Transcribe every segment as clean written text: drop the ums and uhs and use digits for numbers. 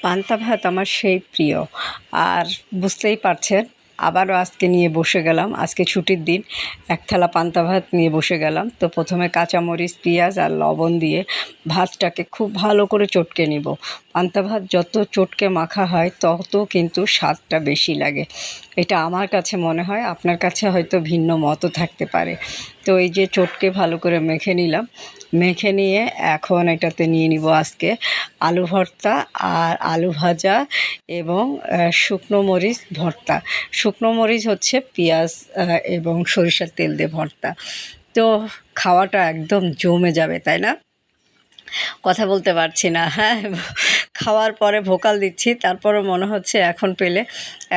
পান্তা ভাত আমার সেই প্রিয়। আর বুঝতেই পারছেন, আবারও আজকে নিয়ে বসে গেলাম। আজকে ছুটির দিন, এক থালা পান্তা ভাত নিয়ে বসে গেলাম। তো প্রথমে কাঁচামরিচ, পেঁয়াজ আর লবণ দিয়ে ভাতটাকে খুব ভালো করে চটকে নিব। পান্তা ভাত যত চটকে মাখা হয় তত কিন্তু স্বাদটা বেশি লাগে, এটা আমার কাছে মনে হয়। আপনার কাছে হয়তো ভিন্ন মতও থাকতে পারে। তো এই যে চটকে ভালো করে মেখে নিলাম। মেখে নিয়ে এখন এটাতে নিয়ে নিব আজকে আলু ভর্তা আর আলু ভাজা এবং শুকনো মরিচ ভর্তা। শুকনো মরিচ হচ্ছে পেঁয়াজ এবং সরিষার তেল দিয়ে ভর্তা। তো খাওয়াটা একদম জমে যাবে, তাই না? কথা বলতে পারছি না, হ্যাঁ। খাওয়ার পরে ভোকাল দিচ্ছি, তারপরও মনে হচ্ছে এখন পেলে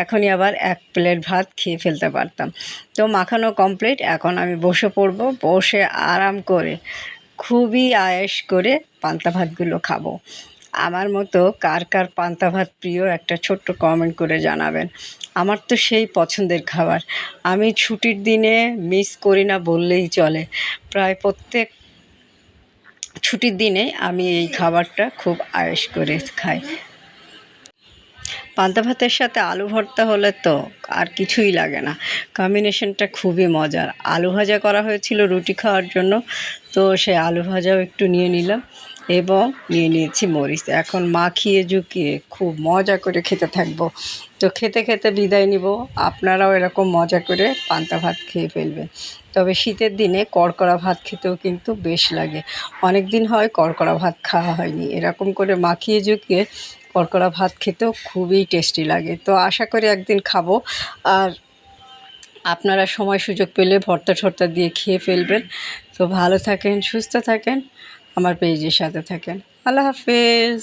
এখনই আবার এক প্লেট ভাত খেয়ে ফেলতে পারতাম। তো মাখানো কমপ্লিট, এখন আমি বসে পড়ব। বসে আরাম করে খুবই আয়েশ করে পান্তা ভাতগুলো খাবো। আমার মতো কার কার পান্তা ভাত প্রিয় একটা ছোট্ট কমেন্ট করে জানাবেন। আমার তো সেই পছন্দের খাবার, আমি ছুটির দিনে মিস করি না বললেই চলে। প্রায় প্রত্যেক ছুটির দিনে আমি এই খাবারটা খুব আয়েশ করে খাই। পান্তা ভাতের সাথে আলু ভর্তা হলে তো আর কিছুই লাগে না, কম্বিনেশনটা খুবই মজার। আলু ভাজা করা হয়েছিল রুটি খাওয়ার জন্য, তো সে আলু ভাজাও একটু নিয়ে নিলাম এবং নিয়ে নিয়েছি মরিচ। এখন মাখিয়ে ঝুঁকিয়ে খুব মজা করে খেতে থাকবো। তো খেতে খেতে বিদায় নিব। আপনারাও এরকম মজা করে পান্তা ভাত খেয়ে ফেলবেন। তবে শীতের দিনে কড়কড়া ভাত খেতেও কিন্তু বেশ লাগে। অনেক দিন হয় কড়কড়া ভাত খাওয়া হয়নি, এরকম করে মাখিয়ে ঝুঁকিয়ে কড়কড়া ভাত খেতেও খুবই টেস্টি লাগে। তো আশা করি একদিন খাবো। আর আপনারা সময় সুযোগ পেলে ভর্তা ঠর্তা দিয়ে খেয়ে ফেলবেন। তো ভালো থাকেন, সুস্থ থাকেন, আমার পেজের সাথে থাকেন। আল্লাহ হাফেজ।